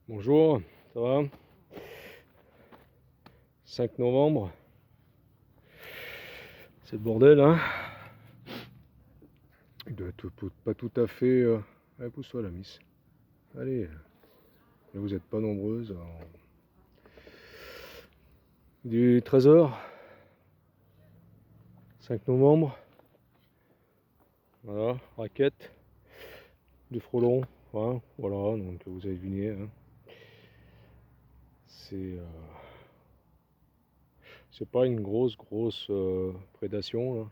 Bonjour, ça va? 5 novembre, c'est le bordel, hein? Il doit être pas tout à fait. Allez, pousse-toi la miss. Allez, mais vous n'êtes pas nombreuses. Alors. Du 13h, 5 novembre, voilà, raquette, du frelon, hein, voilà, donc vous avez deviné, hein. C'est pas une grosse prédation, là,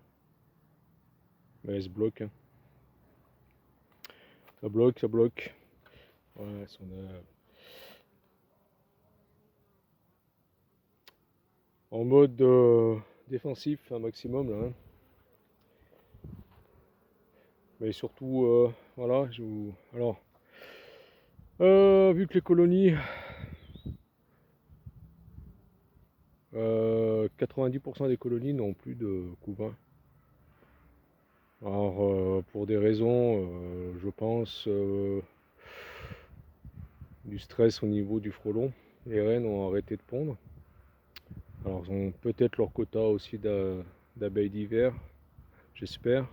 mais elle se bloque, hein. Ça bloque, ça bloque. Ouais, en mode défensif un maximum là, hein. Mais surtout, voilà, alors, vu que les colonies, 90% des colonies n'ont plus de couvain. Alors, pour des raisons, je pense, du stress au niveau du frelon, les reines ont arrêté de pondre. Alors, ils ont peut-être leur quota aussi d'abeilles d'hiver, j'espère.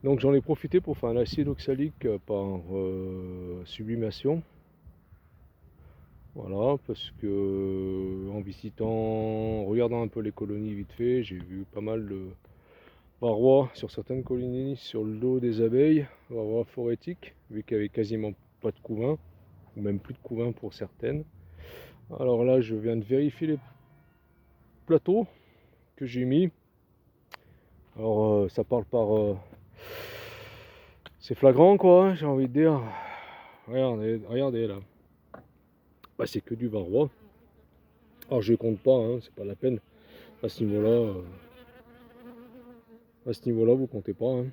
Donc, j'en ai profité pour faire un acide oxalique par sublimation. Voilà, parce que en visitant, en regardant un peu les colonies vite fait, j'ai vu pas mal de varroa sur certaines colonies sur le dos des abeilles, varroa phorétique, vu qu'il n'y avait quasiment pas de couvain, ou même plus de couvain pour certaines. Alors là, je viens de vérifier les plateaux que j'ai mis. Alors ça parle par... c'est flagrant quoi, hein, j'ai envie de dire. Regardez là. Bah, c'est que du varroa. Alors je compte pas, hein, c'est pas la peine. À ce niveau-là, vous comptez pas, hein.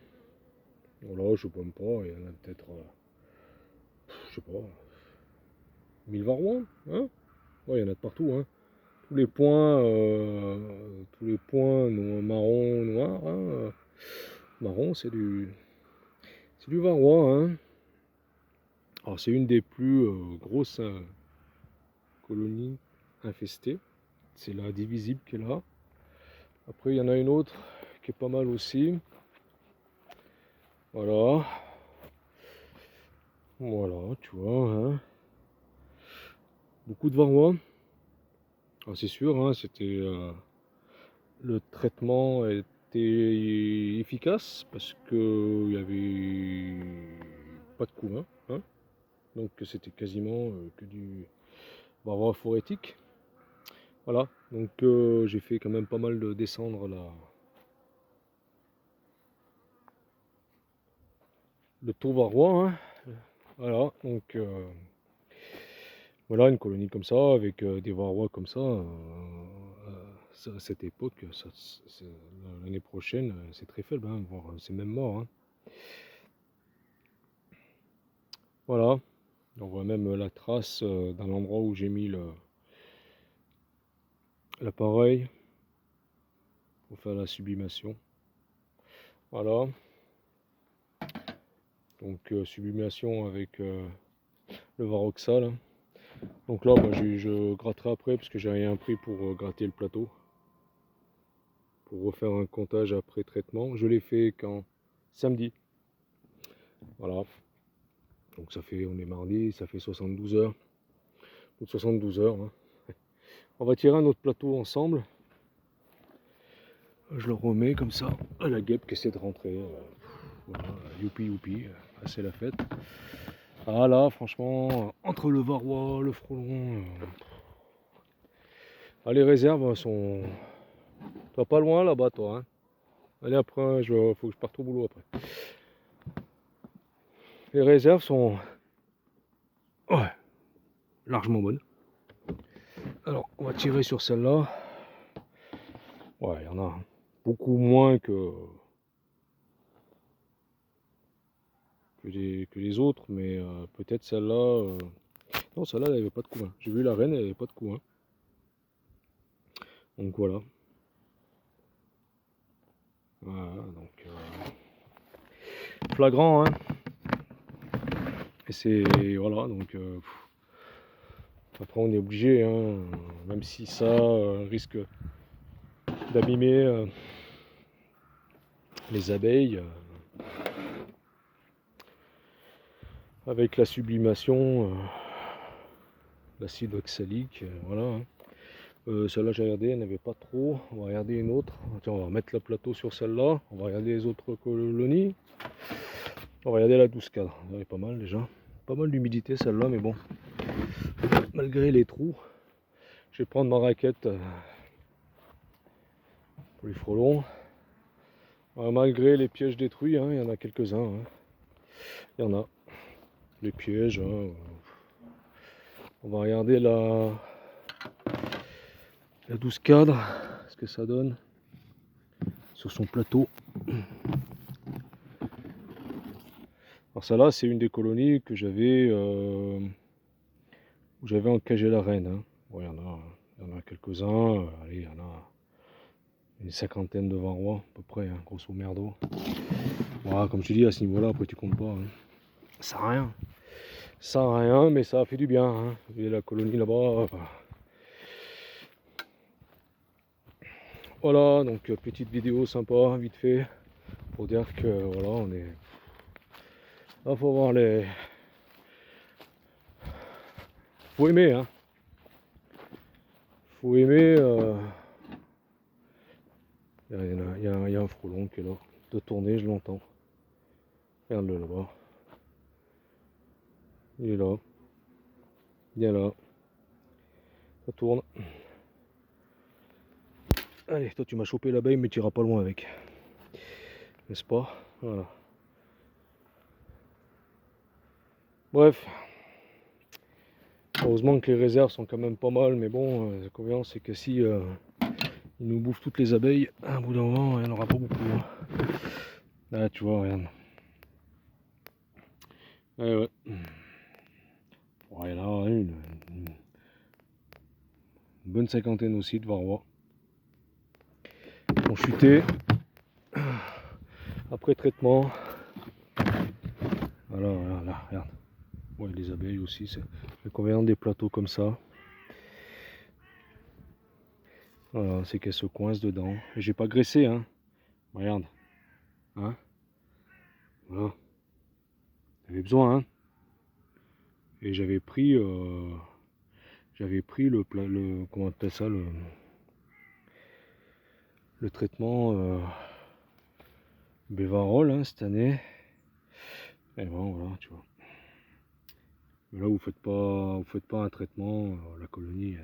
Voilà, je ne pas, il y en a peut-être, je sais pas, 1000 varrois, hein. Ouais, il y en a de partout, hein. Tous les points marron, noir, hein, marron, c'est du varroa, hein. Alors c'est une des plus grosses colonies infestées. C'est la divisible qui est là. Après, il y en a une autre qui est pas mal aussi. Voilà. Voilà, tu vois, hein. Beaucoup de varroa. Ah, c'est sûr, hein, le traitement était efficace parce qu'il n'y avait pas de couvain, hein. Donc c'était quasiment que du varroa phorétique. Voilà, donc j'ai fait quand même pas mal de descendre le taux varroa, hein. Voilà, donc voilà une colonie comme ça, avec des varrois comme ça, à cette époque, l'année prochaine, c'est très faible, hein, voire c'est même mort, hein. Voilà, on voit même la trace dans l'endroit où j'ai mis l'appareil pour faire la sublimation. Voilà, donc sublimation avec le Varoxal. Donc là, bah, je gratterai après parce que j'ai rien pris pour gratter le plateau. Pour refaire un comptage après traitement. Je l'ai fait quand samedi. Voilà. Donc ça fait, on est mardi, ça fait 72 heures. Plus de 72 heures. Hein. On va tirer un autre plateau ensemble. Je le remets comme ça à la guêpe qui essaie de rentrer. Voilà, youpi youpi, c'est la fête. Ah là, franchement, entre le varroa, le frelon, ah, les réserves sont... Toi pas loin là-bas toi, hein. Allez après, faut que je parte au boulot après. Les réserves sont... Ouais, largement bonnes. Alors, on va tirer sur celle-là. Ouais, il y en a beaucoup moins que les autres, mais peut-être celle-là... Non, celle-là, elle n'avait pas de couvain. J'ai vu la reine, elle n'avait pas de couvain. Donc voilà. Voilà, donc... flagrant, hein. Et c'est... Voilà, donc... Après on est obligé, hein, même si ça risque d'abîmer les abeilles avec la sublimation, l'acide oxalique, voilà. Hein. Celle-là j'ai regardé, elle n'avait pas trop. On va regarder une autre. Tiens, on va mettre le plateau sur celle-là. On va regarder les autres colonies. On va regarder la 12 cadres. Elle est pas mal déjà. Pas mal d'humidité celle-là, mais bon. Malgré les trous, je vais prendre ma raquette pour les frelons. Malgré les pièges détruits, hein, il y en a quelques-uns. Hein. Il y en a. Les pièges. Hein. On va regarder la 12 cadres, ce que ça donne sur son plateau. Alors celle-là, c'est une des colonies que j'avais où j'avais encagé la reine. Hein. Bon, il y en a quelques-uns. Allez, il y en a une cinquantaine de varrois à peu près, hein, grosso merdo. Voilà, comme je te dis, à ce niveau-là, après tu comptes pas. Hein. Ça sert à rien. Ça sert à rien, mais ça a fait du bien. Hein. Et la colonie là-bas. Voilà, donc petite vidéo sympa, vite fait, pour dire que voilà, on est. Là, faut voir les. Faut aimer, hein. Faut aimer. Il y a un frelon qui est là, de tourner, je l'entends. Regarde-le là-bas. Il est là. Il est là. Ça tourne. Allez, toi tu m'as chopé l'abeille, mais tu iras pas loin avec. N'est-ce pas? Voilà. Bref. Heureusement que les réserves sont quand même pas mal, mais bon, l'inconvénient c'est que si ils nous bouffent toutes les abeilles, à un bout d'un moment, il n'y en aura pas beaucoup. Hein. Là, tu vois, regarde. Ouais. Ouais, là, une bonne cinquantaine aussi de varrois. Ont chuté après traitement. Voilà, là, regarde. Ouais, les abeilles aussi, c'est l'inconvénient des plateaux comme ça. Voilà, c'est qu'elles se coincent dedans. Et j'ai pas graissé, hein. Regarde. Hein. Voilà. J'avais besoin, hein. Et j'avais pris le comment on appelle ça, le traitement Bévarol, hein, cette année. Et bon, voilà, tu vois. Mais là, vous faites pas un traitement, la colonie,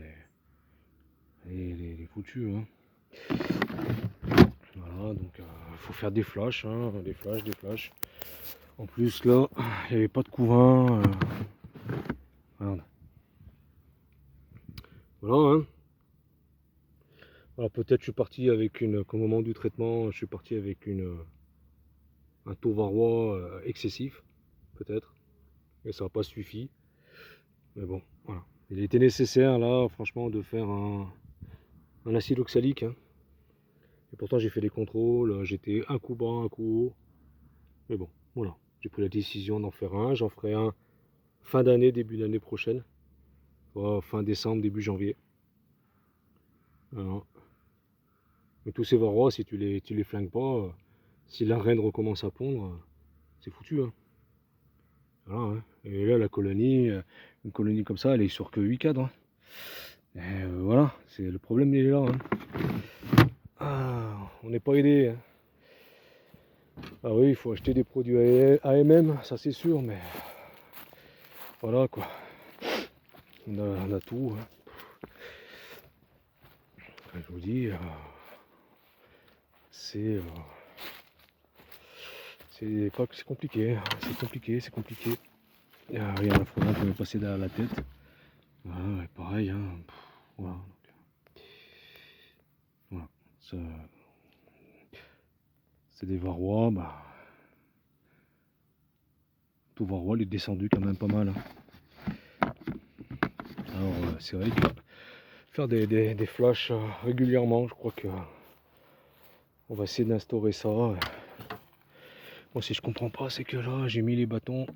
elle est foutue, hein. Voilà, donc il faut faire des flashs, hein, des flashs. En plus, là, il n'y avait pas de couvain. Regarde. Voilà, hein. Alors peut-être je suis parti avec au moment du traitement, je suis parti avec un taux varrois excessif, peut-être, et ça n'a pas suffi. Mais bon, voilà. Il était nécessaire là, franchement, de faire un acide oxalique. Hein. Et pourtant j'ai fait des contrôles, j'étais un coup bas, un coup haut. Mais bon, voilà. J'ai pris la décision d'en faire un. J'en ferai un fin d'année, début d'année prochaine. Fin décembre, début janvier. Voilà. Mais tous ces varrois, si tu les flingues pas, si la reine recommence à pondre, c'est foutu. Hein. Voilà, hein. Et là, la colonie, une colonie comme ça, elle est sur que 8 cadres. Hein. Et voilà, c'est le problème, il est là. Hein. Ah, on n'est pas aidé. Hein. Ah oui, il faut acheter des produits AMM, ça c'est sûr, mais voilà quoi. On a tout. Hein. Je vous dis, c'est compliqué. Hein. C'est compliqué. Il y a un frelon qui m'est passé derrière la tête. Voilà, pareil. Hein. Voilà. Voilà. C'est des varrois. Bah, tout varrois, il est descendu quand même pas mal. Hein. Alors, c'est vrai que faire des flashs régulièrement, je crois que on va essayer d'instaurer ça. Moi, si je comprends pas, c'est que là, j'ai mis les bâtons.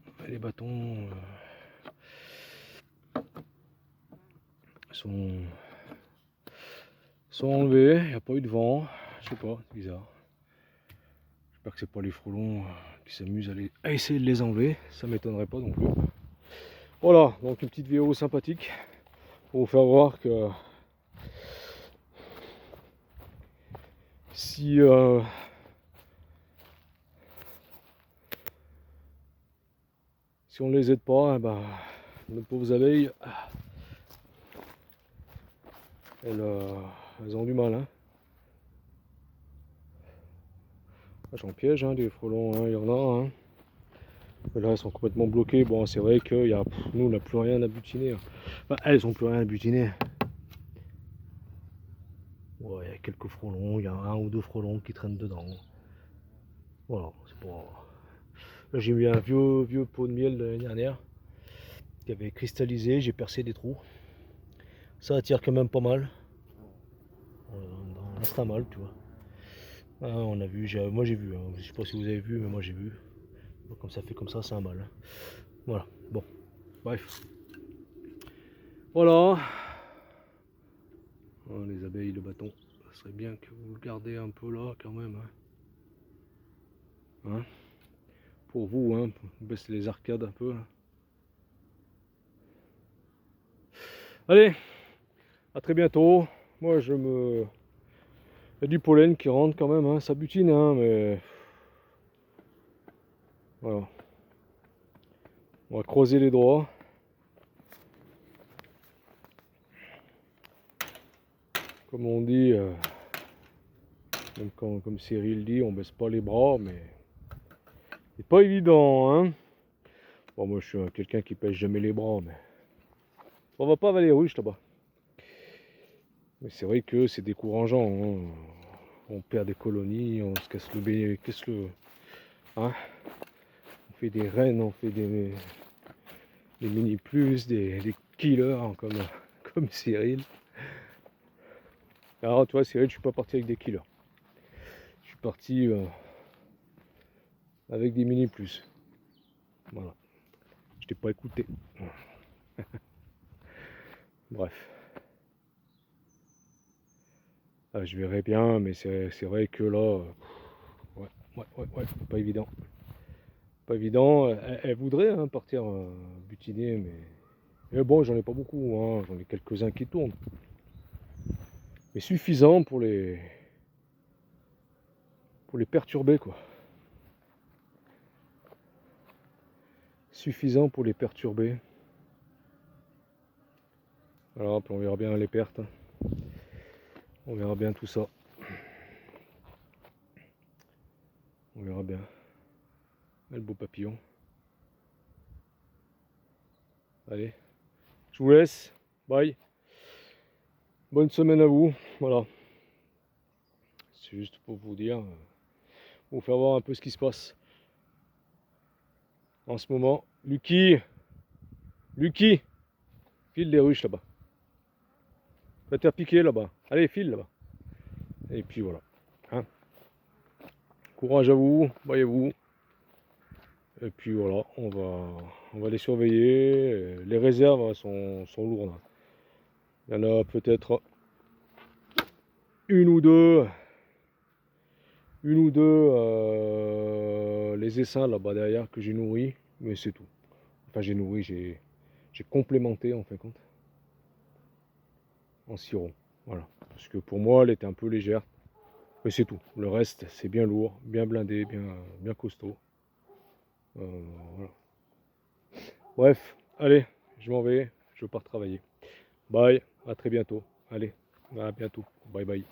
sont enlevés, il n'y a pas eu de vent, je sais pas, c'est bizarre. J'espère que c'est pas les frelons qui s'amusent à essayer de les enlever, ça m'étonnerait pas non plus. Voilà, donc une petite vidéo sympathique pour vous faire voir que si on ne les aide pas, eh ben, nos pauvres abeilles, elles ont du mal. Hein. J'en piège hein, des frelons, hein, il y en a. Hein. Là, elles sont complètement bloquées. Bon, c'est vrai que nous, on n'a plus rien à butiner. Enfin, elles n'ont plus rien à butiner. Ouais, il y a quelques frelons, il y a un ou deux frelons qui traînent dedans. Voilà, c'est pas... Là, j'ai mis un vieux pot de miel de l'année dernière qui avait cristallisé, j'ai percé des trous. Ça attire quand même pas mal. Dans l'instamal, tu vois. Ah, on a vu, moi j'ai vu, hein. Je sais pas si vous avez vu, mais moi j'ai vu. Comme ça fait comme ça, c'est un mal. Hein. Voilà, bon, bref. Voilà. Oh, les abeilles, le bâton. Ça serait bien que vous le gardez un peu là quand même. Hein. Hein, pour vous, hein, baissez les arcades un peu. Là. Allez, à très bientôt. Moi il y a du pollen qui rentre quand même, hein. Ça butine, hein, mais voilà. On va croiser les doigts. Comme on dit, même comme Cyril dit, on baisse pas les bras, mais c'est pas évident, hein. Bon, moi je suis quelqu'un qui pèse jamais les bras, mais on va pas avaler les ruches là-bas. Mais c'est vrai que c'est décourageant, hein. On perd des colonies, on se casse hein. On fait des reines, on fait des mini plus, des killers hein, comme Cyril. Alors tu vois Cyril, je suis pas parti avec des killers. Je suis parti avec des mini plus. Voilà. Je t'ai pas écouté. Bref. Ah, je verrai bien, mais c'est vrai que là, ouais, pas évident. Pas évident. Elle voudrait hein, partir butiner, mais bon, j'en ai pas beaucoup, hein. J'en ai quelques-uns qui tournent. Mais suffisant pour les perturber, quoi. Suffisant pour les perturber. Alors, puis on verra bien les pertes. Hein. On verra bien tout ça. On verra bien. Le beau papillon. Allez, je vous laisse. Bye. Bonne semaine à vous. Voilà. C'est juste pour vous dire, pour vous faire voir un peu ce qui se passe en ce moment. Lucky, file les ruches là-bas. Va te faire piquer là-bas. Allez, file là-bas. Et puis voilà. Hein. Courage à vous, voyez-vous. Et puis voilà, on va les surveiller. Les réserves sont lourdes. Il y en a peut-être une ou deux les essaims là-bas derrière que j'ai nourri, mais c'est tout. Enfin j'ai nourri, j'ai complémenté en fin de compte en sirop. Voilà. Parce que pour moi elle était un peu légère. Mais c'est tout. Le reste c'est bien lourd, bien blindé, bien costaud. Voilà. Bref, allez, je m'en vais, je pars travailler. Bye, à très bientôt. Allez, à bientôt. Bye bye.